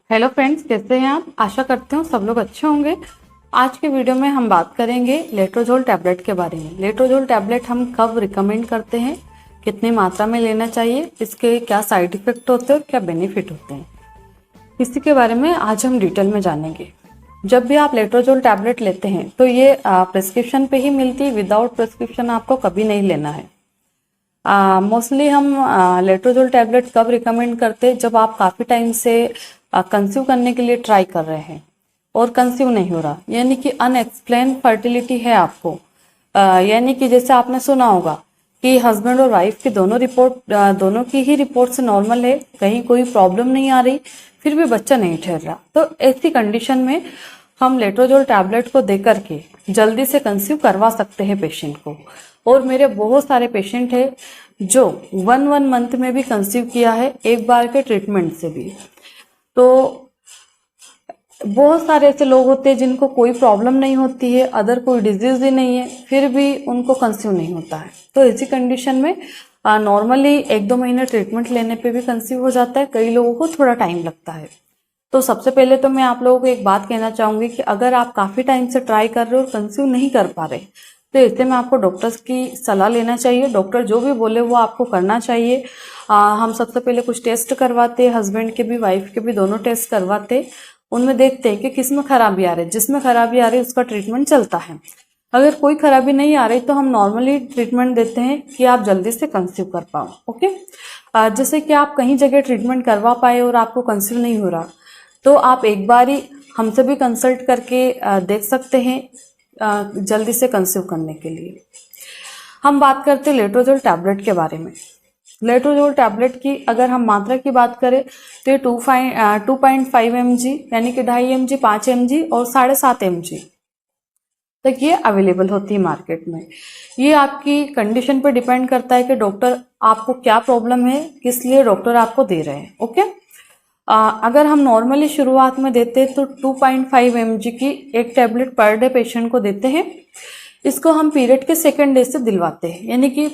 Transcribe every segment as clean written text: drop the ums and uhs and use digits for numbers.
Hello friends, कैसे हैं आप। आशा करते हूँ सब लोग अच्छे होंगे। आज के वीडियो में हम बात करेंगे लेट्रोजोल टैबलेट के बारे में। लेट्रोजोल टैबलेट हम कब रिकमेंड करते हैं, कितनी मात्रा में लेना चाहिए, इसके क्या साइड इफेक्ट होते हैं और क्या बेनिफिट होते हैं, इसी के बारे में आज हम डिटेल में जानेंगे। जब भी आप लेट्रोजोल टैबलेट लेते हैं तो ये प्रिस्क्रिप्शन पे ही मिलती है, विदाउट प्रिस्क्रिप्शन आपको कभी नहीं लेना है। मोस्टली हम लेट्रोजोल टैबलेट कब रिकमेंड करते हैं, जब आप काफ़ी टाइम से कंसीव करने के लिए ट्राई कर रहे हैं और कंसीव नहीं हो रहा, यानी कि अनएक्सप्लेन फर्टिलिटी है आपको। यानी कि जैसे आपने सुना होगा कि हस्बैंड और वाइफ की दोनों की ही रिपोर्ट से नॉर्मल है, कहीं कोई प्रॉब्लम नहीं आ रही, फिर भी बच्चा नहीं ठहर रहा। तो ऐसी कंडीशन में हम लेट्रोजोल टैबलेट को दे करके जल्दी से कंसीव करवा सकते हैं पेशेंट को। और मेरे बहुत सारे पेशेंट हैं जो वन मंथ में भी कंसीव किया है, एक बार के ट्रीटमेंट से भी। तो बहुत सारे ऐसे लोग होते हैं जिनको कोई प्रॉब्लम नहीं होती है, अदर कोई डिजीज ही नहीं है, फिर भी उनको कंसीव नहीं होता है। तो ऐसी कंडीशन में नॉर्मली 1-2 महीने ट्रीटमेंट लेने पे भी कंसीव हो जाता है, कई लोगों को थोड़ा टाइम लगता है। तो सबसे पहले तो मैं आप लोगों को एक बात कहना चाहूंगी कि अगर आप काफ़ी टाइम से ट्राई कर रहे हो और कंसीव नहीं कर पा रहे, तो ऐसे में आपको डॉक्टर्स की सलाह लेना चाहिए। डॉक्टर जो भी बोले वो आपको करना चाहिए। हम सबसे पहले कुछ टेस्ट करवाते, हस्बैंड के भी वाइफ के भी दोनों टेस्ट करवाते, उनमें देखते हैं कि किस में खराबी आ रही है। जिसमें खराबी आ रही है उसका ट्रीटमेंट चलता है। अगर कोई खराबी नहीं आ रही तो हम नॉर्मली ट्रीटमेंट देते हैं कि आप जल्दी से कंसीव कर पाओ। ओके, जैसे कि आप कहीं जगह ट्रीटमेंट करवा पाए और आपको कंसीव नहीं हो रहा, तो आप एक बार ही हमसे भी कंसल्ट करके देख सकते हैं जल्दी से कंसीव करने के लिए। हम बात करते हैं लेट्रोजोल टैबलेट के बारे में। लेट्रोजोल टैबलेट की अगर हम मात्रा की बात करें तो ये 2.5 mg यानी कि 2.5 mg, 5 mg और 7.5 mg तक ये अवेलेबल होती है मार्केट में। ये आपकी कंडीशन पर डिपेंड करता है कि डॉक्टर आपको क्या प्रॉब्लम है, किस लिए डॉक्टर आपको दे रहे हैं। ओके, अगर हम नॉर्मली शुरुआत में देते हैं तो 2.5 mg की एक टैबलेट पर डे पेशेंट को देते हैं। इसको हम पीरियड के सेकेंड डे से दिलवाते हैं, यानी कि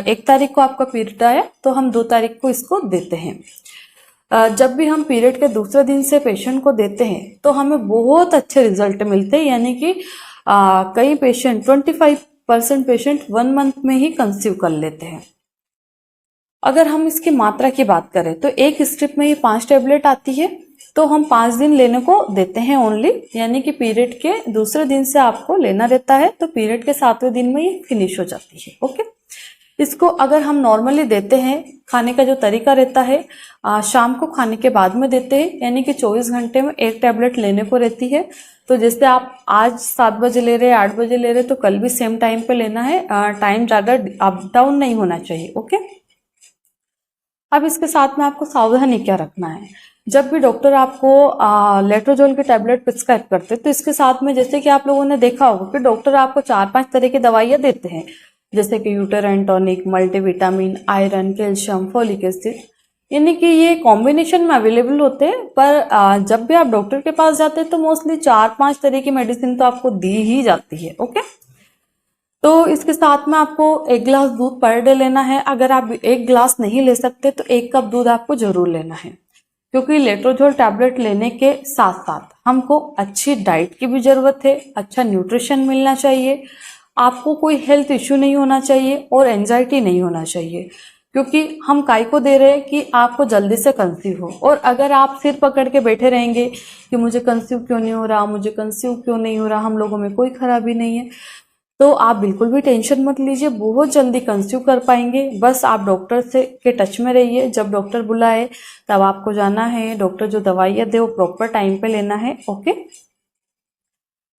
1 तारीख को आपका पीरियड आया तो हम 2 तारीख को इसको देते हैं। जब भी हम पीरियड के दूसरे दिन से पेशेंट को देते हैं तो हमें बहुत अच्छे रिजल्ट मिलते हैं, यानी कि कई पेशेंट 25% पेशेंट 1 मंथ में ही कंसीव कर लेते हैं। अगर हम इसकी मात्रा की बात करें तो एक स्ट्रिप में ये 5 टैबलेट आती है, तो हम 5 दिन लेने को देते हैं ओनली, यानी कि पीरियड के दूसरे दिन से आपको लेना रहता है, तो पीरियड के 7वें दिन में ये फिनिश हो जाती है। ओके, इसको अगर हम नॉर्मली देते हैं, खाने का जो तरीका रहता है शाम को खाने के बाद में देते हैं, यानी कि 24 घंटे में 1 टैबलेट लेने को रहती है। तो जैसे आप आज 7 बजे ले रहे, 8 बजे ले रहे, तो कल भी सेम टाइम पे लेना है। टाइम ज़्यादा अप डाउन नहीं होना चाहिए। ओके, अब इसके साथ में आपको सावधानी क्या रखना है। जब भी डॉक्टर आपको लेट्रोजोल की टैबलेट प्रिस्क्राइब करते हैं तो इसके साथ में, जैसे कि आप लोगों ने देखा होगा कि डॉक्टर आपको 4-5 तरह की दवाइयाँ देते हैं, जैसे कि uterine tonic, multivitamin, iron, calcium, folic acid, यानी कि ये कॉम्बिनेशन में अवेलेबल होते हैं। पर जब भी आप डॉक्टर के पास जाते हैं तो मोस्टली 4-5 तरह की मेडिसिन तो आपको दी ही जाती है। ओके, तो इसके साथ में आपको 1 गिलास दूध पर डे लेना है। अगर आप 1 गिलास नहीं ले सकते तो 1 कप दूध आपको जरूर लेना है, क्योंकि लेट्रोजोल टैबलेट लेने के साथ साथ हमको अच्छी डाइट की भी जरूरत है, अच्छा न्यूट्रिशन मिलना चाहिए, आपको कोई हेल्थ इश्यू नहीं होना चाहिए और एंजाइटी नहीं होना चाहिए, क्योंकि हम काय को दे रहे हैं कि आपको जल्दी से कंसीव हो। और अगर आप सिर पकड़ के बैठे रहेंगे कि मुझे कंसीव क्यों नहीं हो रहा, मुझे कंसीव क्यों नहीं हो रहा, हम लोगों में कोई खराबी नहीं है, तो आप बिल्कुल भी टेंशन मत लीजिए, बहुत जल्दी कंसीव कर पाएंगे। बस आप डॉक्टर से के टच में रहिए, जब डॉक्टर बुलाए तब आपको जाना है, डॉक्टर जो दवाइयाँ दे वो प्रॉपर टाइम पे लेना है। ओके,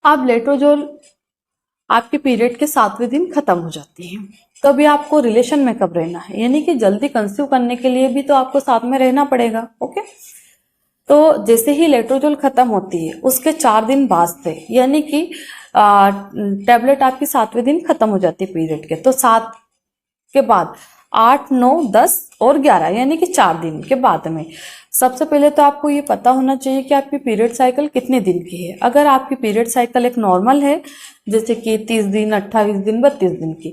आप लेट्रोजोल आपके पीरियड के 7वें दिन खत्म हो जाती है, तो अभी आपको रिलेशन में कब रहना है, यानी कि जल्दी कंसीव करने के लिए भी तो आपको साथ में रहना पड़ेगा। ओके, तो जैसे ही लेट्रोजोल खत्म होती है उसके 4 दिन बाद से, यानी कि टैबलेट आपकी 7वें दिन खत्म हो जाती है पीरियड के, तो 7 के बाद 8, 9, 10 और 11 यानी कि 4 दिन के बाद में सबसे पहले तो आपको ये पता होना चाहिए कि आपकी पीरियड साइकिल कितने दिन की है। अगर आपकी पीरियड साइकिल एक नॉर्मल है, जैसे कि 30 दिन, 28 दिन, 32 दिन की,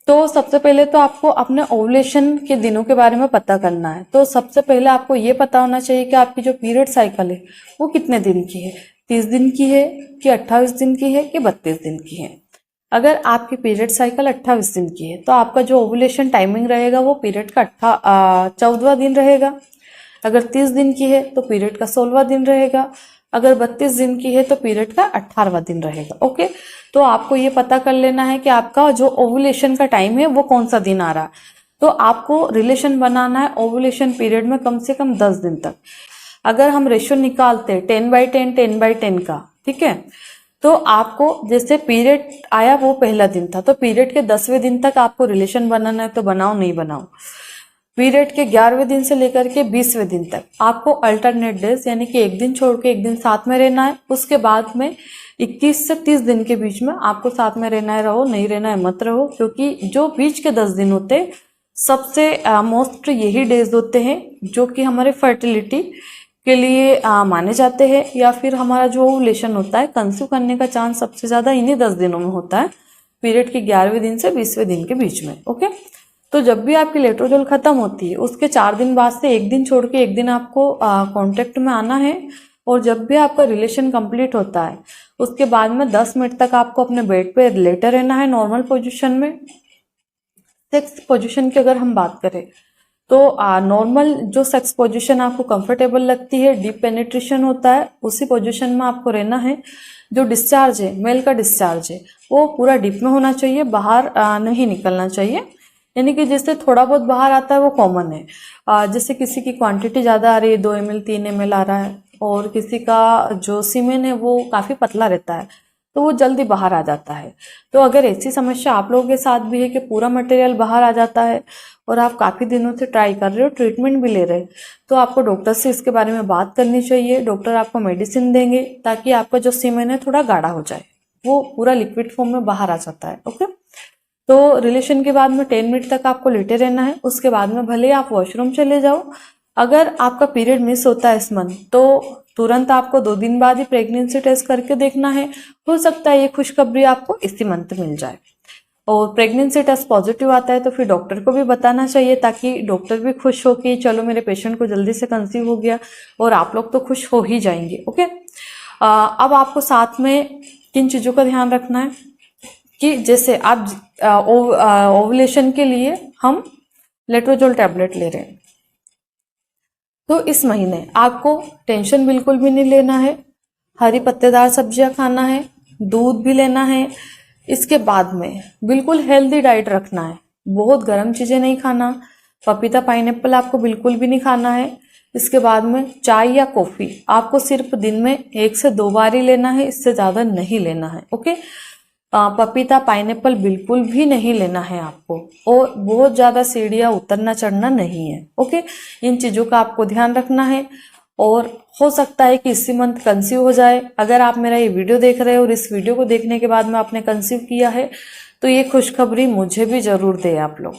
तो सबसे पहले तो आपको अपने ओवुलेशन के दिनों के बारे में पता करना है। तो सबसे पहले आपको ये पता होना चाहिए कि आपकी जो पीरियड साइकिल है वो कितने दिन की है, 30 दिन की है कि 28 दिन की है कि 32 दिन की है। अगर आपकी पीरियड साइकिल 28 दिन की है तो आपका जो ओवुलेशन टाइमिंग रहेगा वो पीरियड का 14वां दिन रहेगा। अगर 30 दिन की है तो पीरियड का 16वां दिन रहेगा। अगर 32 दिन की है तो पीरियड का 18वां दिन रहेगा। ओके, तो आपको ये पता कर लेना है कि आपका जो ओवुलेशन का टाइम है वो कौन सा दिन आ रहा है। तो आपको रिलेशन बनाना है ओवुलेशन पीरियड में कम से कम 10 दिन तक। अगर हम रेशियो निकालते हैं 10/10 10/10 का, ठीक है, तो आपको जैसे पीरियड आया वो पहला दिन था तो पीरियड के 10वें दिन तक आपको रिलेशन बनाना है, तो बनाओ नहीं बनाओ। पीरियड के 11वें दिन से लेकर के 20वें दिन तक आपको अल्टरनेट डेज यानी कि एक दिन छोड़ के एक दिन साथ में रहना है। उसके बाद में 21 से 30 दिन के बीच में आपको साथ में रहना है, रहो, नहीं रहना है मत रहो, क्योंकि जो बीच के 10 दिन होते हैं सबसे मोस्ट यही डेज होते हैं जो कि हमारे फर्टिलिटी के लिए माने जाते हैं, या फिर हमारा जो ओवुलेशन होता है कंसीव करने का चांस सबसे ज्यादा इन्हीं 10 दिनों में होता है, पीरियड के 11वें दिन से 20वें दिन के बीच में। ओके, तो जब भी आपकी लेट्रोजोल खत्म होती है उसके 4 दिन बाद से एक दिन छोड़ के एक दिन आपको कांटेक्ट में आना है। और जब भी आपका रिलेशन कंप्लीट होता है उसके बाद में 10 मिनट तक आपको अपने बेड पे लेटे रहना है नॉर्मल पोजीशन में। सेक्स पोजीशन की अगर हम बात करें तो नॉर्मल जो सेक्स पोजीशन आपको कंफर्टेबल लगती है, डीप पेनिट्रेशन होता है, उसी पोजीशन में आपको रहना है। जो डिस्चार्ज है, मेल का डिस्चार्ज है, वो पूरा डीप में होना चाहिए, बाहर नहीं निकलना चाहिए। यानी कि जिससे थोड़ा बहुत बाहर आता है वो कॉमन है। जैसे किसी की क्वांटिटी ज़्यादा आ रही है, 2 ml 3 ml आ रहा है, और किसी का जो सीमेन है वो काफ़ी पतला रहता है तो वो जल्दी बाहर आ जाता है। तो अगर ऐसी समस्या आप लोगों के साथ भी है कि पूरा मटेरियल बाहर आ जाता है और आप काफ़ी दिनों से ट्राई कर रहे हो, ट्रीटमेंट भी ले रहे हैं, तो आपको डॉक्टर से इसके बारे में बात करनी चाहिए। डॉक्टर आपको मेडिसिन देंगे ताकि आपका जो सीमेन है थोड़ा गाढ़ा हो जाए, वो पूरा लिक्विड फॉर्म में बाहर आ जाता है। ओके, तो रिलेशन के बाद में 10 मिनट तक आपको लेटे रहना है। उसके बाद में भले आप वॉशरूम चले जाओ। अगर आपका पीरियड मिस होता है इस मंथ तो तुरंत आपको 2 दिन बाद ही प्रेगनेंसी टेस्ट करके देखना है। हो सकता है ये खुशखबरी आपको इसी मंथ मिल जाए। और प्रेगनेंसी टेस्ट पॉजिटिव आता है तो फिर डॉक्टर को भी बताना चाहिए ताकि डॉक्टर भी खुश हो कि चलो मेरे पेशेंट को जल्दी से कंसीव हो गया, और आप लोग तो खुश हो ही जाएंगे। ओके, अब आपको साथ में किन चीज़ों का ध्यान रखना है कि जैसे आप ओवुलेशन के लिए हम लेट्रोजोल टैबलेट ले रहे हैं तो इस महीने आपको टेंशन बिल्कुल भी नहीं लेना है। हरी पत्तेदार सब्जियां खाना है, दूध भी लेना है। इसके बाद में बिल्कुल हेल्दी डाइट रखना है, बहुत गर्म चीज़ें नहीं खाना। पपीता पाइनएप्पल आपको बिल्कुल भी नहीं खाना है। इसके बाद में चाय या कॉफ़ी आपको सिर्फ दिन में 1 से 2 बार ही लेना है, इससे ज़्यादा नहीं लेना है। ओके, पपीता पाइनएप्पल बिल्कुल भी नहीं लेना है आपको, और बहुत ज़्यादा सीढ़ियाँ उतरना चढ़ना नहीं है। ओके, इन चीज़ों का आपको ध्यान रखना है। और हो सकता है कि इसी मंथ कंसीव हो जाए। अगर आप मेरा ये वीडियो देख रहे हो और इस वीडियो को देखने के बाद में आपने कंसीव किया है तो ये खुशखबरी मुझे भी ज़रूर दे आप लोग।